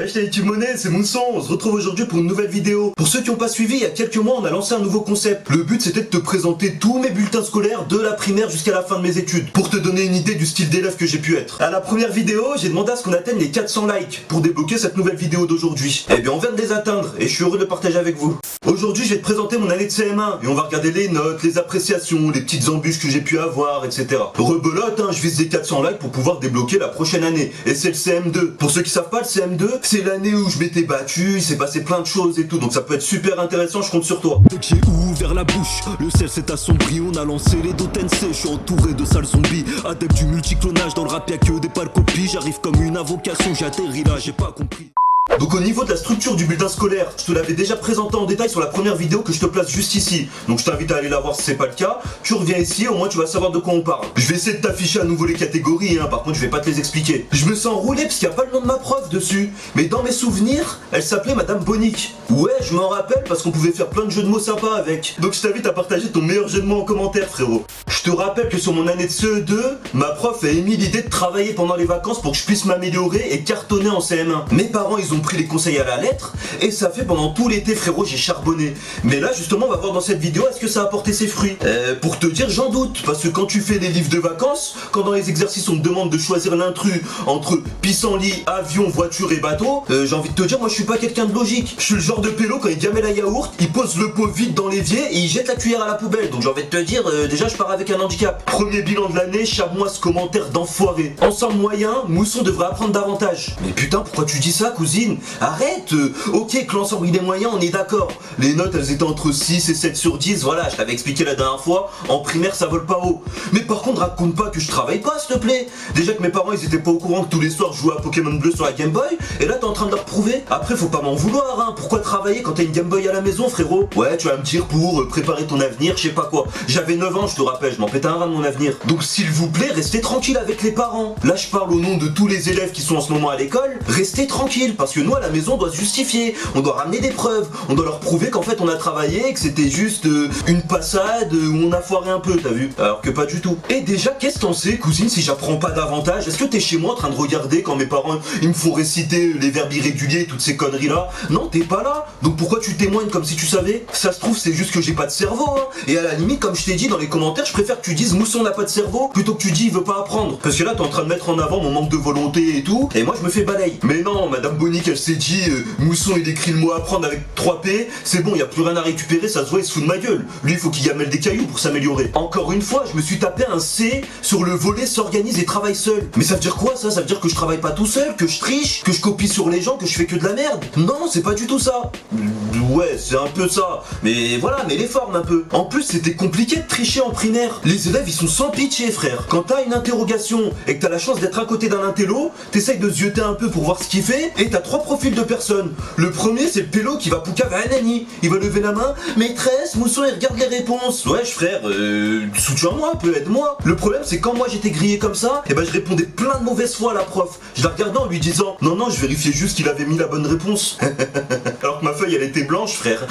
Wesh les YouTube Monnaie, c'est Mousson, on se retrouve aujourd'hui pour une nouvelle vidéo. Pour ceux qui n'ont pas suivi, il y a quelques mois on a lancé un nouveau concept. Le but c'était de te présenter tous mes bulletins scolaires de la primaire jusqu'à la fin de mes études, pour te donner une idée du style d'élève que j'ai pu être. À la première vidéo, j'ai demandé à ce qu'on atteigne les 400 likes pour débloquer cette nouvelle vidéo d'aujourd'hui. Eh bien on vient de les atteindre et je suis heureux de partager avec vous. Aujourd'hui je vais te présenter mon année de CM1 et on va regarder les notes, les appréciations, les petites embûches que j'ai pu avoir, etc. Rebelote, hein, je vise les 400 likes pour pouvoir débloquer la prochaine année. Et c'est le CM2. Pour ceux qui savent pas, le CM2, c'est l'année où je m'étais battu, il s'est passé plein de choses et tout, donc ça peut être super intéressant, je compte sur toi. Dès que j'ai ouvert la bouche, le ciel s'est assombri, on a lancé les Dotensei, je suis entouré de sales zombies, adepte du multiclonage, dans le rap y'a que des pâles copies, j'arrive comme une invocation, j'atterris là, j'ai pas compris. Donc au niveau de la structure du bulletin scolaire, je te l'avais déjà présenté en détail sur la première vidéo que je te place juste ici. Donc je t'invite à aller la voir si c'est pas le cas. Tu reviens ici, au moins tu vas savoir de quoi on parle. Je vais essayer de t'afficher à nouveau les catégories, hein, par contre je vais pas te les expliquer. Je me sens enroulé parce qu'il n'y a pas le nom de ma prof dessus. Mais dans mes souvenirs, elle s'appelait Madame Bonic. Ouais, je m'en rappelle parce qu'on pouvait faire plein de jeux de mots sympas avec. Donc je t'invite à partager ton meilleur jeu de mots en commentaire, frérot. Je te rappelle que sur mon année de CE2, ma prof a émis l'idée de travailler pendant les vacances pour que je puisse m'améliorer et cartonner en CM1. Mes parents, ils ont pris les conseils à la lettre et ça fait pendant tout l'été, frérot, j'ai charbonné. Mais là justement on va voir dans cette vidéo est-ce que ça a porté ses fruits. Pour te dire, j'en doute, parce que quand tu fais des livres de vacances, quand dans les exercices on te demande de choisir l'intrus entre pissenlit, avion, voiture et bateau, j'ai envie de te dire, moi je suis pas quelqu'un de logique. Je suis le genre de pélo, quand il gamelle à yaourt, il pose le pot vide dans l'évier et il jette la cuillère à la poubelle. Donc j'ai envie de te dire, déjà je pars avec un handicap. Premier bilan de l'année, chape-moi ce commentaire d'enfoiré. Ensemble moyen, Mousson devrait apprendre davantage. Mais putain, pourquoi tu dis ça, cousine? Arrête. Ok, que l'ensemble il est moyen, on est d'accord. Les notes elles étaient entre 6 et 7 sur 10, voilà, je t'avais expliqué la dernière fois, en primaire ça vole pas haut. Mais par contre raconte pas que je travaille pas, s'il te plaît. Déjà que mes parents ils étaient pas au courant que tous les soirs je jouais à Pokémon Bleu sur la Game Boy, et là t'es en train de leur prouver. Après faut pas m'en vouloir, hein, pourquoi travailler quand t'as une Game Boy à la maison, frérot? Ouais, tu vas me dire pour préparer ton avenir, je sais pas quoi. J'avais 9 ans, je te rappelle, je m'en pétais un rat de mon avenir. Donc s'il vous plaît, restez tranquille avec les parents. Là je parle au nom de tous les élèves qui sont en ce moment à l'école, restez tranquille, parce que nous à la maison on doit se justifier, on doit ramener des preuves, on doit leur prouver qu'en fait on a travaillé et que c'était juste une passade où on a foiré un peu, t'as vu? Alors que pas du tout. Et déjà, qu'est-ce que t'en sais, cousine, si j'apprends pas davantage? Est-ce que t'es chez moi en train de regarder quand mes parents ils me font réciter les verbes irréguliers, toutes ces conneries là? Non, t'es pas là. Donc pourquoi tu témoignes comme si tu savais? Ça se trouve c'est juste que j'ai pas de cerveau, hein. Et à la limite, comme je t'ai dit dans les commentaires, je préfère que tu dises Mousson n'a pas de cerveau plutôt que tu dis il veut pas apprendre. Parce que là t'es en train de mettre en avant mon manque de volonté et tout, et moi je me fais balayer. Mais non, Madame Bonic elle s'est dit Mousson il écrit le mot apprendre avec 3P, c'est bon, y a plus rien à récupérer, ça se voit, il se fout de ma gueule. Lui il faut qu'il gamelle des cailloux pour s'améliorer. Encore une fois, je me suis tapé un C sur le volet s'organise et travaille seul. Mais ça veut dire quoi ça? Ça veut dire que je travaille pas tout seul, que je triche, que je copie sur les gens, que je fais que de la merde? Non, c'est pas du tout ça. Ouais, c'est un peu ça. Mais voilà, mais les formes un peu. En plus, c'était compliqué de tricher en primaire. Les élèves, ils sont sans pitié, frère. Quand t'as une interrogation et que t'as la chance d'être à côté d'un intello, t'essayes de zioter un peu pour voir ce qu'il fait, et t'as 3 profils de personnes. Le premier, c'est le pélo qui va poucave à Anani. Il va lever la main, maîtresse, Mousson, il regarde les réponses. Wesh, frère, soutiens-moi un peu, aide-moi. Le problème, c'est quand moi j'étais grillé comme ça, et ben je répondais plein de mauvaises fois à la prof. Je la regardais en lui disant, non, non, je vérifiais juste qu'il avait mis la bonne réponse. Alors que ma feuille, elle était blanche, frère.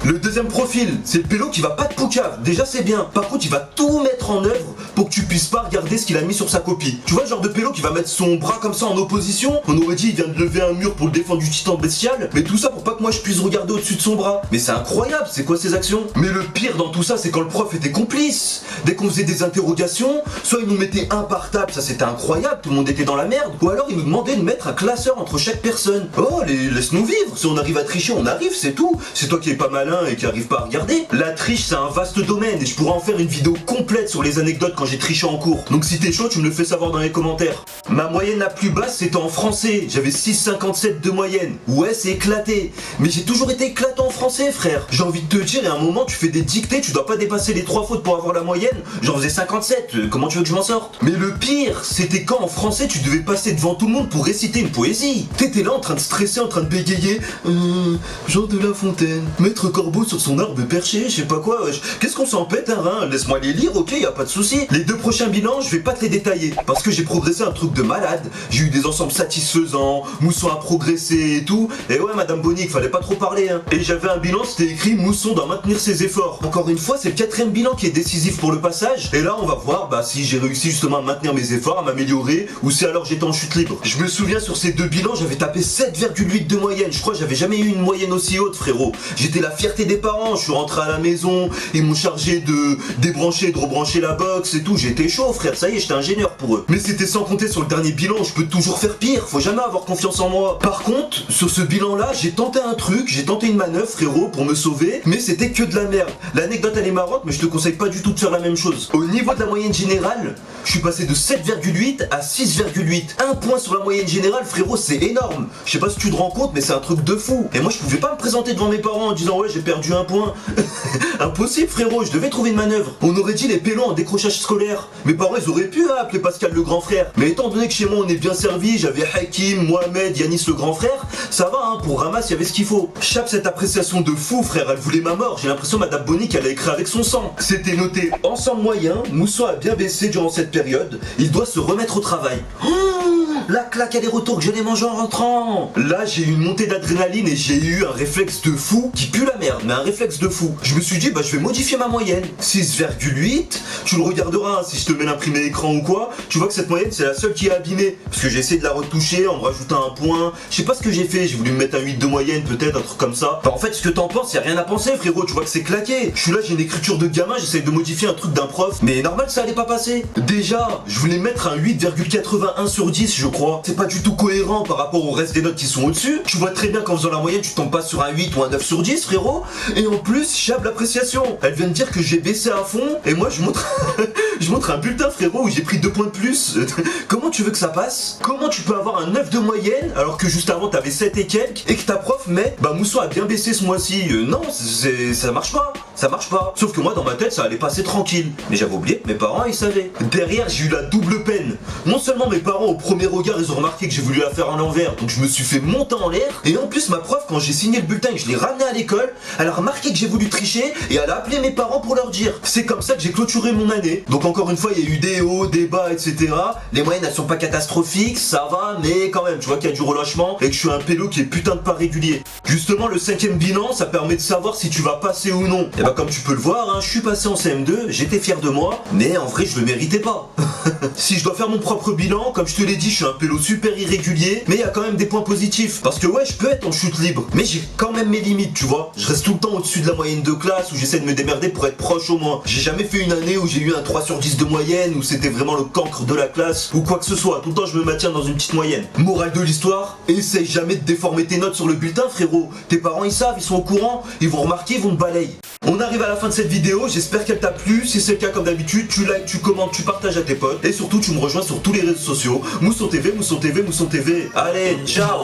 Le deuxième profil, c'est le pélo qui va pas te poucave. Déjà c'est bien. Par contre il va tout mettre en œuvre pour que tu puisses pas regarder ce qu'il a mis sur sa copie. Tu vois le genre de pélo qui va mettre son bras comme ça en opposition. On aurait dit il vient de lever un mur pour le défendre du titan bestial. Mais tout ça pour pas que moi je puisse regarder au-dessus de son bras. Mais c'est incroyable, c'est quoi ces actions? Mais le pire dans tout ça c'est quand le prof était complice. Dès qu'on faisait des interrogations, soit il nous mettait un par table, ça c'était incroyable, tout le monde était dans la merde. Ou alors il nous demandait de mettre un classeur entre chaque personne. Oh laisse-nous vivre, si on arrive à tricher on arrive, c'est tout. C'est toi qui es pas malin et qui arrive pas à regarder. La triche c'est un vaste domaine et je pourrais en faire une vidéo complète sur les anecdotes quand j'ai triché en cours. Donc si t'es chaud tu me le fais savoir dans les commentaires. Ma moyenne la plus basse c'était en français, j'avais 6,57 de moyenne. Ouais c'est éclaté, mais j'ai toujours été éclatant en français frère. J'ai envie de te dire, et à un moment tu fais des dictées, tu dois pas dépasser les 3 fautes pour avoir la moyenne. J'en faisais 57, comment tu veux que je m'en sorte? Mais le pire c'était quand en français tu devais passer devant tout le monde pour réciter une poésie. T'étais là en train de stresser, en train de bégayer. Jean de La Fontaine, maître corbeau sur son arbre perché, je sais pas quoi, wesh. Qu'est-ce qu'on s'en pète un rein? Laisse-moi les lire, ok, y a pas de souci. Les 2 prochains bilans, je vais pas te les détailler, parce que j'ai progressé un truc de malade. J'ai eu des ensembles satisfaisants, Mousson a progressé et tout. Et ouais, Madame Bonic, fallait pas trop parler, hein. Et j'avais un bilan, c'était écrit Mousson doit maintenir ses efforts. Encore une fois, c'est le 4ème bilan qui est décisif pour le passage. Et là, on va voir si j'ai réussi justement à maintenir mes efforts, à m'améliorer, ou si alors j'étais en chute libre. Je me souviens sur ces 2 bilans, j'avais tapé 7,8 de moyenne. Je crois que j'avais jamais eu une moyenne aussi haute, frérot. J'étais la fierté des parents. Je suis rentré à la maison, ils m'ont chargé de débrancher, de rebrancher la box et tout. J'étais chaud, frère. Ça y est, j'étais ingénieur pour eux. Mais c'était sans compter sur le dernier bilan. Je peux toujours faire pire. Faut jamais avoir confiance en moi. Par contre, sur ce bilan-là, j'ai tenté un truc, j'ai tenté une manœuvre, frérot, pour me sauver, mais c'était que de la merde. L'anecdote elle est marrante, mais je te conseille pas du tout de faire la même chose. Au niveau de la moyenne générale, je suis passé de 7,8 à 6,8. Un point sur la moyenne générale, frérot, c'est énorme. Je sais pas si tu te rends compte, mais c'est un truc de fou. Et moi, je pouvais pas me présenter devant mes parents en disant ouais, j'ai perdu un point. Impossible, frérot, je devais trouver une manœuvre. On aurait dit les pélos en décrochage scolaire. Mes parents, ils auraient pu appeler Pascal le grand frère. Mais étant donné que chez moi, on est bien servi, j'avais Hakim, Mohamed, Yanis le grand frère, ça va, hein, pour Ramas, il y avait ce qu'il faut. Chape cette appréciation de fou, frère, elle voulait ma mort. J'ai l'impression Madame Bonic, elle a écrit avec son sang. C'était noté ensemble moyen, Mousson a bien baissé durant cette période, il doit se remettre au travail. La claque à des retours que je l'ai mangé en rentrant. Là, j'ai eu une montée d'adrénaline et j'ai eu un réflexe de fou qui pue la merde, mais un réflexe de fou. Je me suis dit, bah je vais modifier ma moyenne. 6,8, tu le regarderas hein, si je te mets l'imprimé écran ou quoi. Tu vois que cette moyenne, c'est la seule qui est abîmée. Parce que j'ai essayé de la retoucher en me rajoutant un point. Je sais pas ce que j'ai fait, j'ai voulu me mettre un 8 de moyenne, peut-être, un truc comme ça. Enfin, en fait, ce que t'en penses, y a rien à penser, frérot. Tu vois que c'est claqué. Je suis là, j'ai une écriture de gamin, j'essaye de modifier un truc d'un prof. Mais normal, ça allait pas passer. Déjà, je voulais mettre un 8,81 sur 10, je crois. C'est pas du tout cohérent par rapport au reste des notes qui sont au-dessus. Tu vois très bien qu'en faisant la moyenne, tu tombes pas sur un 8 ou un 9 sur 10, frérot. Et en plus, Chab l'appréciation. Elle vient de dire que j'ai baissé à fond. Et moi, je montre je montre un bulletin, frérot, où j'ai pris 2 points de plus. Comment tu veux que ça passe? Comment tu peux avoir un 9 de moyenne alors que juste avant t'avais 7 et quelques et que ta prof met bah Mousson a bien baissé ce mois-ci? Non, ça marche pas. Ça marche pas. Sauf que moi, dans ma tête, ça allait passer tranquille. Mais j'avais oublié que mes parents, ils savaient. Derrière, j'ai eu la double peine. Non seulement mes parents, au premier regard, ils ont remarqué que j'ai voulu la faire à l'envers, donc je me suis fait monter en l'air. Et en plus, ma prof, quand j'ai signé le bulletin et que je l'ai ramené à l'école, elle a remarqué que j'ai voulu tricher et elle a appelé mes parents pour leur dire. C'est comme ça que j'ai clôturé mon année. Donc encore une fois, il y a eu des hauts, des bas, etc. Les moyennes, elles sont pas catastrophiques, ça va, mais quand même, tu vois qu'il y a du relâchement et que je suis un pélo qui est putain de pas régulier. Justement, le 5ème bilan, ça permet de savoir si tu vas passer ou non. Et bah comme tu peux le voir, hein, je suis passé en CM2, j'étais fier de moi, mais en vrai, je le méritais pas. Si je dois faire mon propre bilan, comme je te l'ai dit, je suis un pélo super irrégulier, mais il y a quand même des points positifs. Parce que ouais, je peux être en chute libre, mais j'ai quand même mes limites, tu vois. Je reste tout le temps au-dessus de la moyenne de classe, où j'essaie de me démerder pour être proche au moins. J'ai jamais fait une année où j'ai eu un 3 sur 10 de moyenne, où c'était vraiment le cancre de la classe, ou quoi que ce soit. Tout le temps, je me maintiens dans une petite moyenne. Morale de l'histoire, essaye jamais de déformer tes notes sur le bulletin, frérot. Tes parents, ils savent, ils sont au courant, ils vont remarquer, ils vont te balayer. On arrive à la fin de cette vidéo, j'espère qu'elle t'a plu. Si c'est le cas, comme d'habitude, tu likes, tu commentes, tu partages à tes potes. Et surtout, tu me rejoins sur tous les réseaux sociaux. Mousson TV, Mousson TV, Mousson TV. Allez, ciao!